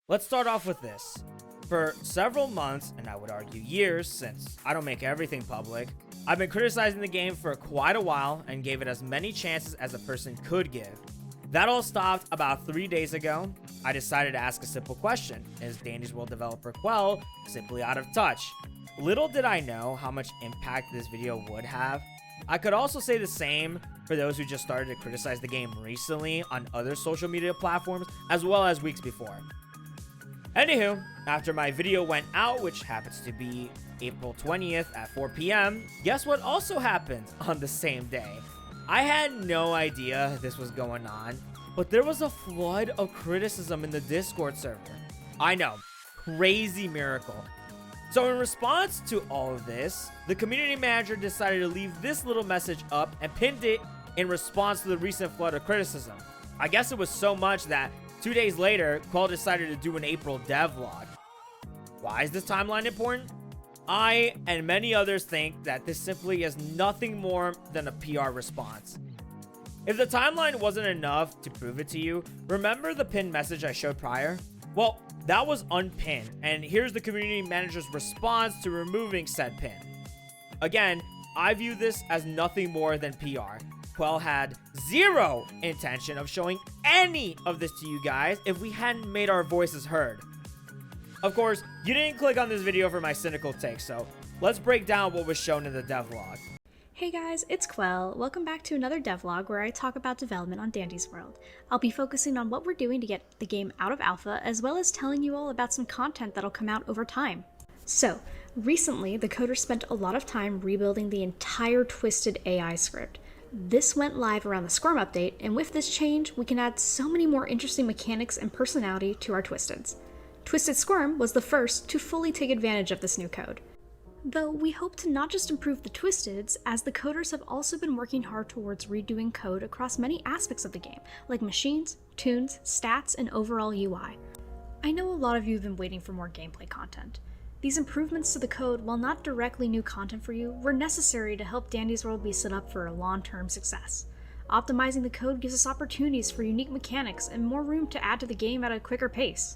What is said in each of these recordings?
Let's start off with this. For several months, and I would argue years, since I don't make everything public, I've been criticizing the game for quite a while and gave it as many chances as a person could give. That all stopped about 3 days ago. I decided to ask a simple question. Is Dandy's World developer Quell simply out of touch? Little did I know how much impact this video would have. I could also say the same for those who just started to criticize the game recently on other social media platforms, as well as weeks before. Anywho, after my video went out, which happens to be April 20th at 4 p.m, guess what also happened on the same day? I had no idea this was going on, but there was a flood of criticism in the Discord server. I know, crazy miracle. So in response to all of this, the community manager decided to leave this little message up and pinned it in response to the recent flood of criticism. I guess it was so much that 2 days later, Quell decided to do an April devlog. Why is this timeline important? I and many others think that this simply is nothing more than a PR response. If the timeline wasn't enough to prove it to you, remember the pinned message I showed prior? Well, that was unpinned, and here's the community manager's response to removing said pin. Again, I view this as nothing more than PR. Quell had zero intention of showing any of this to you guys if we hadn't made our voices heard. Of course, you didn't click on this video for my cynical take, so let's break down what was shown in the devlog. Hey guys, it's Quell. Welcome back to another devlog where I talk about development on Dandy's World. I'll be focusing on what we're doing to get the game out of alpha, as well as telling you all about some content that'll come out over time. So, recently, the coders spent a lot of time rebuilding the entire Twisted AI script. This went live around the Squirm update, and with this change, we can add so many more interesting mechanics and personality to our Twisteds. Twisted Squirm was the first to fully take advantage of this new code. Though we hope to not just improve the Twisteds, as the coders have also been working hard towards redoing code across many aspects of the game, like machines, tunes, stats, and overall UI. I know a lot of you have been waiting for more gameplay content. These improvements to the code, while not directly new content for you, were necessary to help Dandy's World be set up for a long-term success. Optimizing the code gives us opportunities for unique mechanics and more room to add to the game at a quicker pace.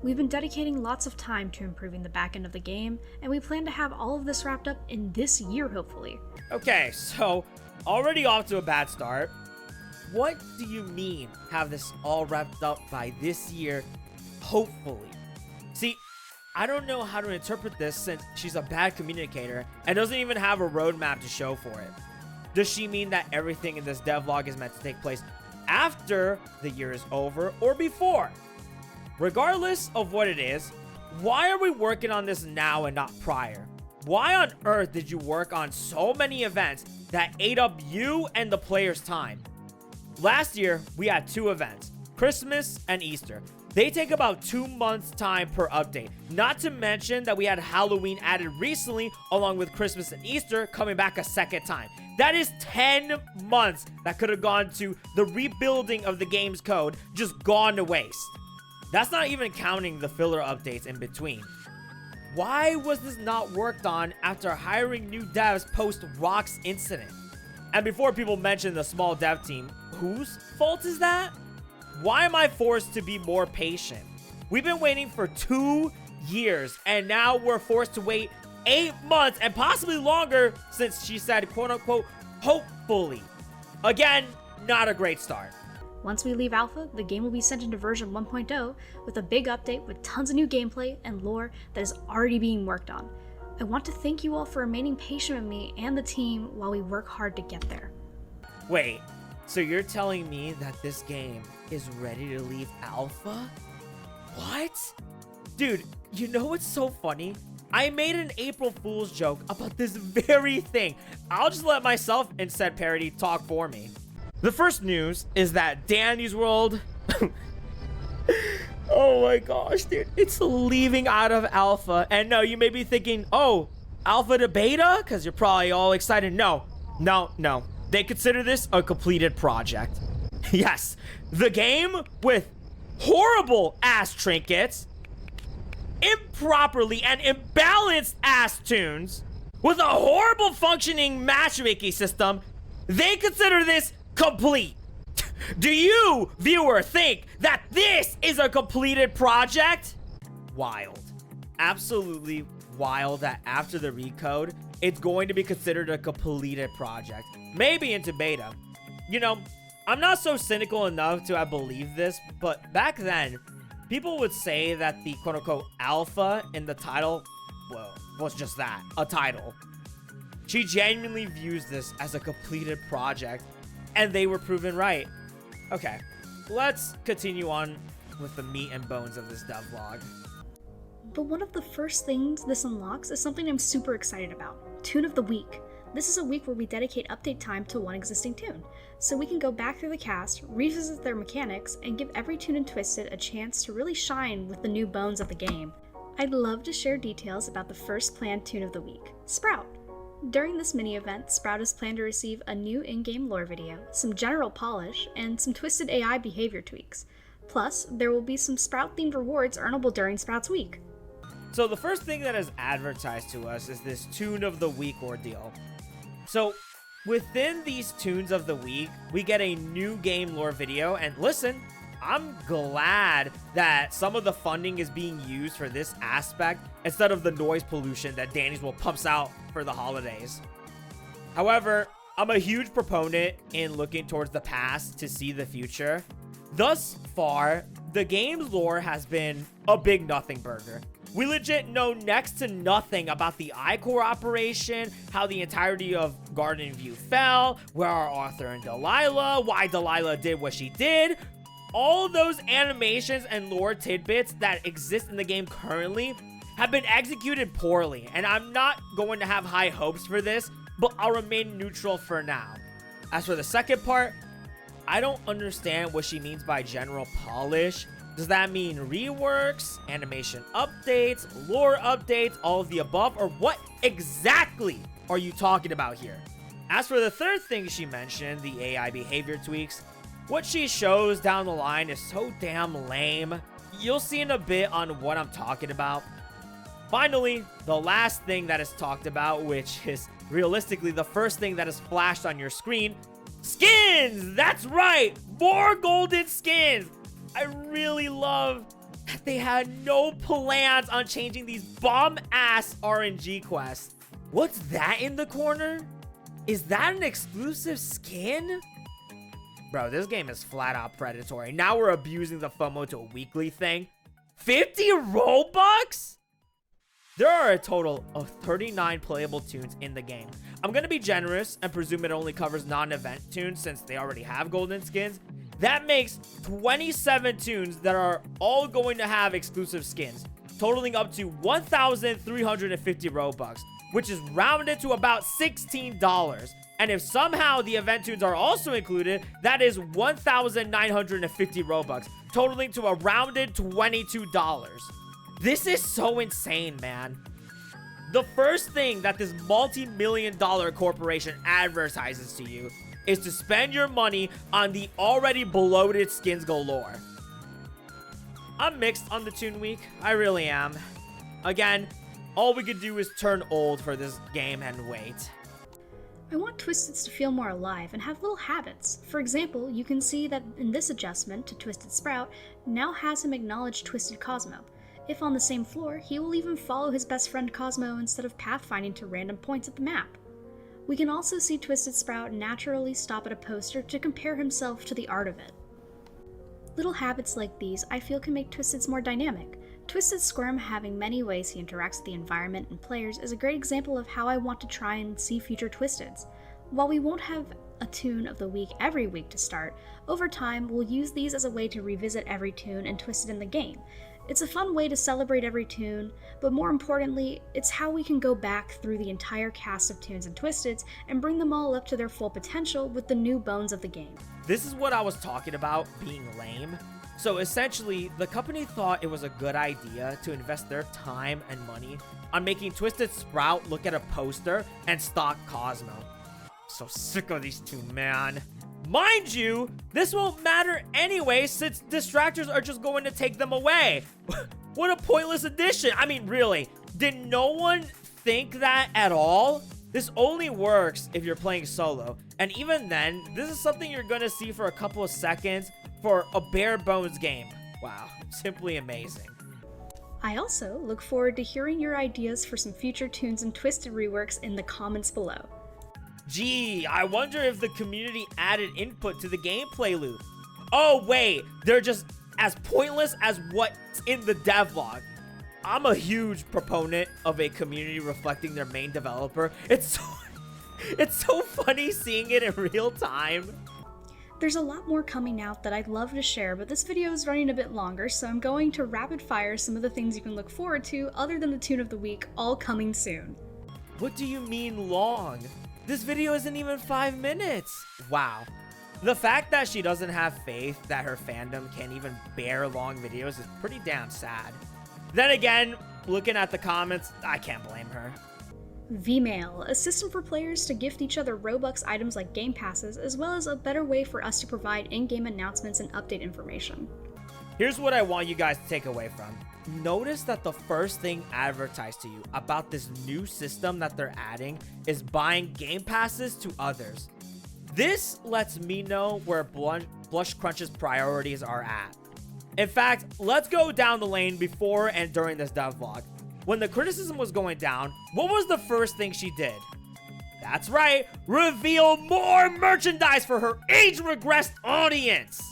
We've been dedicating lots of time to improving the back end of the game, and we plan to have all of this wrapped up in this year, hopefully. Okay, so already off to a bad start. What do you mean have this all wrapped up by this year, hopefully? See, I don't know how to interpret this since she's a bad communicator and doesn't even have a roadmap to show for it. Does she mean that everything in this devlog is meant to take place after the year is over or before? Regardless of what it is, why are we working on this now and not prior? Why on earth did you work on so many events that ate up you and the players' time? Last year, we had 2 events, Christmas and Easter. They take about 2 months time per update, not to mention that we had Halloween added recently along with Christmas and Easter coming back a second time. That is 10 months that could have gone to the rebuilding of the game's code, just gone to waste. That's not even counting the filler updates in between. Why was this not worked on after hiring new devs post Rock's incident? And before people mention the small dev team, whose fault is that? Why am I forced to be more patient? We've been waiting for 2 years, and now we're forced to wait 8 months and possibly longer since she said, quote unquote, hopefully. Again, not a great start. Once we leave alpha, the game will be sent into version 1.0 with a big update with tons of new gameplay and lore that is already being worked on. I want to thank you all for remaining patient with me and the team while we work hard to get there. Wait, so you're telling me that this game is ready to leave alpha? What? Dude, you know what's so funny? I made an April Fool's joke about this very thing. I'll just let myself and said parody talk for me. The first news is that Dandy's World... oh my gosh, dude. It's leaving out of alpha. And no, you may be thinking, oh, alpha to beta? Because you're probably all excited. No. They consider this a completed project. Yes, the game with horrible ass trinkets, improperly and imbalanced ass tunes, with a horrible functioning matchmaking system, they consider this complete. Do you, viewer, think that this is a completed project? Wild. Absolutely wild that after the recode, it's going to be considered a completed project. Maybe into beta. You know, I'm not so cynical enough to have believed this, but back then, people would say that the quote-unquote alpha in the title, well, was just that, a title. She genuinely views this as a completed project, and they were proven right. Okay, let's continue on with the meat and bones of this devlog. But one of the first things this unlocks is something I'm super excited about. Tune of the Week. This is a week where we dedicate update time to one existing tune, so we can go back through the cast, revisit their mechanics, and give every tune in Twisted a chance to really shine with the new bones of the game. I'd love to share details about the first planned tune of the week, Sprout. During this mini-event, Sprout is planned to receive a new in-game lore video, some general polish, and some Twisted AI behavior tweaks. Plus, there will be some Sprout-themed rewards earnable during Sprout's week. So the first thing that is advertised to us is this Tune of the Week ordeal. So within these Tunes of the Week, we get a new game lore video, and listen, I'm glad that some of the funding is being used for this aspect instead of the noise pollution that Danny's will pumps out for the holidays. However, I'm a huge proponent in looking towards the past to see the future. Thus far, the game's lore has been a big nothing burger. We legit know next to nothing about the I-Core operation, how the entirety of Garden View fell, where are Arthur and Delilah, why Delilah did what she did. All those animations and lore tidbits that exist in the game currently have been executed poorly, and I'm not going to have high hopes for this, but I'll remain neutral for now. As for the second part, I don't understand what she means by general polish. Does that mean reworks, animation updates, lore updates, all of the above, or what exactly are you talking about here? As for the third thing she mentioned, the AI behavior tweaks, what she shows down the line is so damn lame. You'll see in a bit on what I'm talking about. Finally, the last thing that is talked about, which is realistically the first thing that is flashed on your screen, skins! That's right! More golden skins! I really love that they had no plans on changing these bomb-ass RNG quests. What's that in the corner? Is that an exclusive skin? Bro, this game is flat out predatory. Now we're abusing the FOMO to a weekly thing. 50 Robux? There are a total of 39 playable tunes in the game. I'm gonna be generous and presume it only covers non-event tunes since they already have golden skins. That makes 27 tunes that are all going to have exclusive skins, totaling up to 1,350 Robux, which is rounded to about $16. And if somehow the event tunes are also included, that is 1,950 Robux, totaling to a rounded $22. This is so insane, man. The first thing that this multi-million-dollar corporation advertises to you is to spend your money on the already bloated skins galore. I'm mixed on the Tune Week. I really am. Again, all we could do is turn old for this game and wait. I want Twisteds to feel more alive and have little habits. For example, you can see that in this adjustment to Twisted Sprout now has him acknowledge Twisted Cosmo. If on the same floor, he will even follow his best friend Cosmo instead of pathfinding to random points at the map. We can also see Twisted Sprout naturally stop at a poster to compare himself to the art of it. Little habits like these I feel can make Twisteds more dynamic. Twisted Squirm having many ways he interacts with the environment and players is a great example of how I want to try and see future Twisteds. While we won't have a tune of the week every week to start, over time we'll use these as a way to revisit every tune and Twisted in the game. It's a fun way to celebrate every tune, but more importantly, it's how we can go back through the entire cast of tunes and Twisteds and bring them all up to their full potential with the new bones of the game. This is what I was talking about being lame. So essentially, the company thought it was a good idea to invest their time and money on making Twisted Sprout look at a poster and stalk Cosmo. So sick of these two, man. Mind you, this won't matter anyway since distractors are just going to take them away. What a pointless addition. I mean, really, did no one think that at all? This only works if you're playing solo. And even then, this is something you're gonna see for a couple of seconds for a bare bones game. Wow, simply amazing. I also look forward to hearing your ideas for some future tunes and twisted reworks in the comments below. Gee, I wonder if the community added input to the gameplay loop. Oh wait, they're just as pointless as what's in the devlog. I'm a huge proponent of a community reflecting their main developer. It's so funny seeing it in real time. There's a lot more coming out that I'd love to share, but this video is running a bit longer, so I'm going to rapid fire some of the things you can look forward to other than the tune of the week, all coming soon. What do you mean long? This video isn't even 5 minutes. Wow. The fact that she doesn't have faith that her fandom can even bear long videos is pretty damn sad. Then again, looking at the comments, I can't blame her. Vmail, a system for players to gift each other Robux items like game passes, as well as a better way for us to provide in-game announcements and update information. Here's what I want you guys to take away from. Notice that the first thing advertised to you about this new system that they're adding is buying game passes to others. This lets me know where Blush Crunch's priorities are at. In fact, let's go down the lane before and during this devlog. When the criticism was going down, what was the first thing she did? That's right, reveal more merchandise for her age-regressed audience.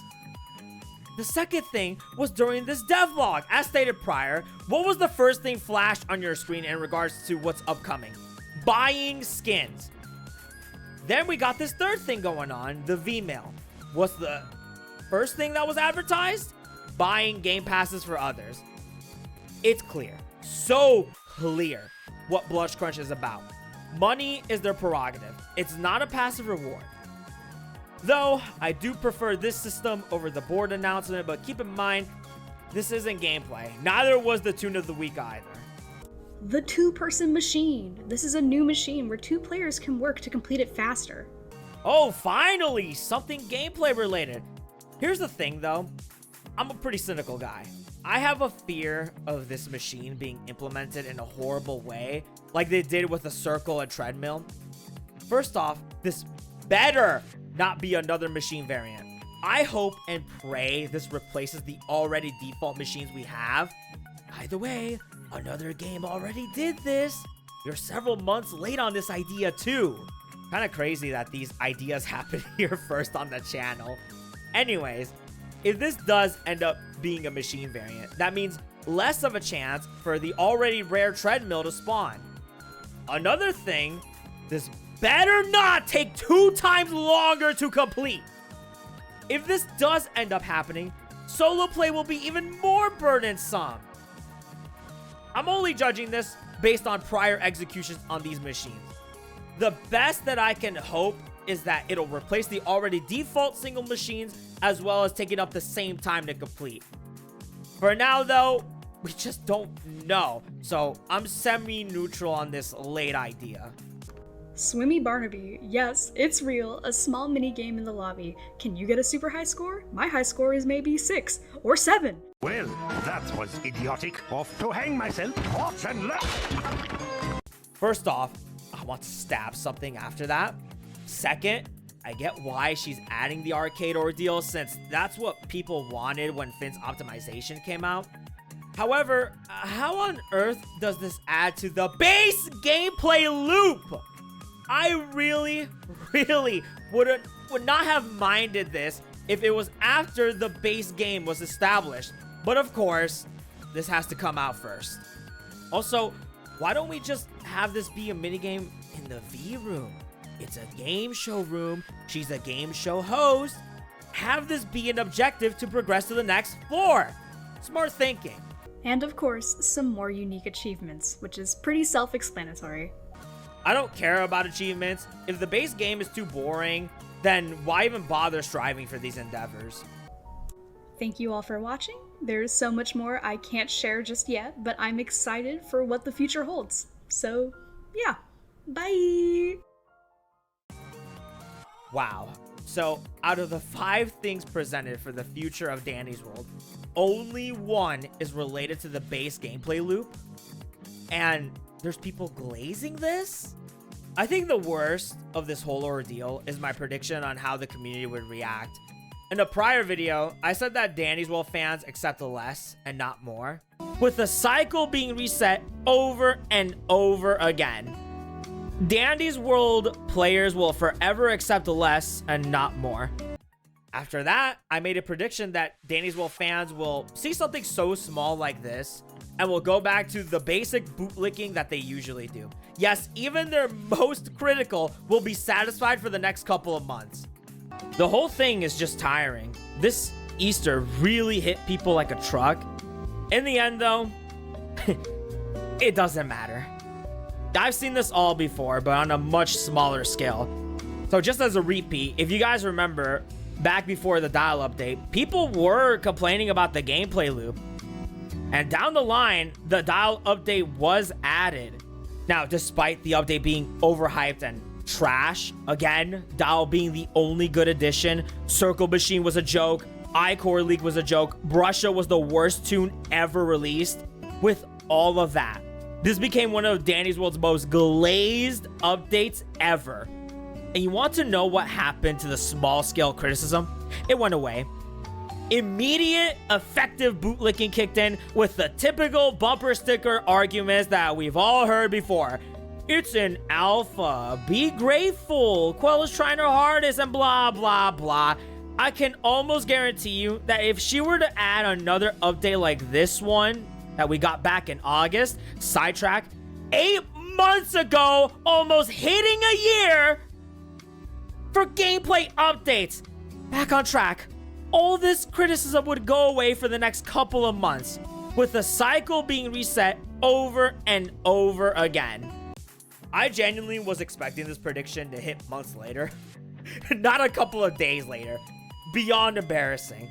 The second thing was during this devlog. As stated prior, what was the first thing flashed on your screen in regards to what's upcoming? Buying skins. Then we got this third thing going on, the Vmail. What's the first thing that was advertised? Buying game passes for others. It's clear, so clear, what Blush Crunch is about. Money is their prerogative. It's not a passive reward. Though, I do prefer this system over the board announcement, but keep in mind, this isn't gameplay. Neither was the tune of the week either. The two-person machine. This is a new machine where 2 players can work to complete it faster. Oh, finally, something gameplay related. Here's the thing though, I'm a pretty cynical guy. I have a fear of this machine being implemented in a horrible way, like they did with a circle and treadmill. First off, this better not be another machine variant. I hope and pray this replaces the already default machines we have. Either way, another game already did this. You're several months late on this idea too. Kind of crazy that these ideas happen here first on the channel. Anyways, if this does end up being a machine variant, that means less of a chance for the already rare treadmill to spawn. Another thing, this better not take 2 times longer to complete. If this does end up happening, solo play will be even more burdensome. I'm only judging this based on prior executions on these machines. The best that I can hope is that it'll replace the already default single machines as well as taking up the same time to complete. For now though, we just don't know, so I'm semi-neutral on this late idea. Swimmy Barnaby, yes, it's real, a small mini game in the lobby. Can you get a super high score? My high score is maybe 6 or 7. Well, that was idiotic. Off to hang myself. Off and left. First off, I want to stab something after that. Second, I get why she's adding the arcade ordeal since that's what people wanted when Finn's optimization came out. However, how on earth does this add to the base gameplay loop? I really would not have minded this if it was after the base game was established. But of course, this has to come out first. Also, why don't we just have this be a minigame in the V room? It's a game show room. She's a game show host. Have this be an objective to progress to the next floor. Smart thinking. And of course, some more unique achievements, which is pretty self-explanatory. I don't care about achievements. If the base game is too boring, then why even bother striving for these endeavors? Thank you all for watching. There's so much more I can't share just yet, but I'm excited for what the future holds. So, yeah. Bye! Wow. So, out of the 5 things presented for the future of Danny's World, only one is related to the base gameplay loop? And there's people glazing this? I think the worst of this whole ordeal is my prediction on how the community would react. In a prior video, I said that Danny's World fans accept less and not more, with the cycle being reset over and over again. Dandy's World players will forever accept less and not more. After that, I made a prediction that Danny's World fans will see something so small like this and will go back to the basic bootlicking that they usually do. Yes, even their most critical will be satisfied for the next couple of months. The whole thing is just tiring. This Easter really hit people like a truck. In the end though, it doesn't matter. I've seen this all before, but on a much smaller scale. So just as a repeat, if you guys remember, back before the dial update, people were complaining about the gameplay loop. And down the line, the dial update was added. Now, despite the update being overhyped and trash, again, dial being the only good addition, Circle Machine was a joke, iCore League was a joke, Brusha was the worst tune ever released. With all of that, this became one of Danny's World's most glazed updates ever. And you want to know what happened to the small scale criticism? It went away. Immediate effective bootlicking kicked in with the typical bumper sticker arguments that we've all heard before. It's an alpha, be grateful, Quell is trying her hardest, and blah blah blah. I can almost guarantee you that if she were to add another update like this one that we got back in August, Sidetrack, 8 months ago, almost hitting a year, for gameplay updates, back on track, all this criticism would go away for the next couple of months, with the cycle being reset over and over again. I genuinely was expecting this prediction to hit months later, not a couple of days later. Beyond embarrassing.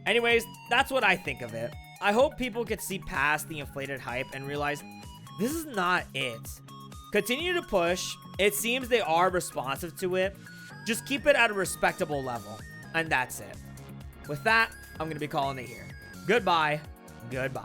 Anyways, that's what I think of it. I hope people could see past the inflated hype and realize this is not it. Continue to push. It seems they are responsive to it. Just keep it at a respectable level. And that's it. With that, I'm going to be calling it here. Goodbye. Goodbye.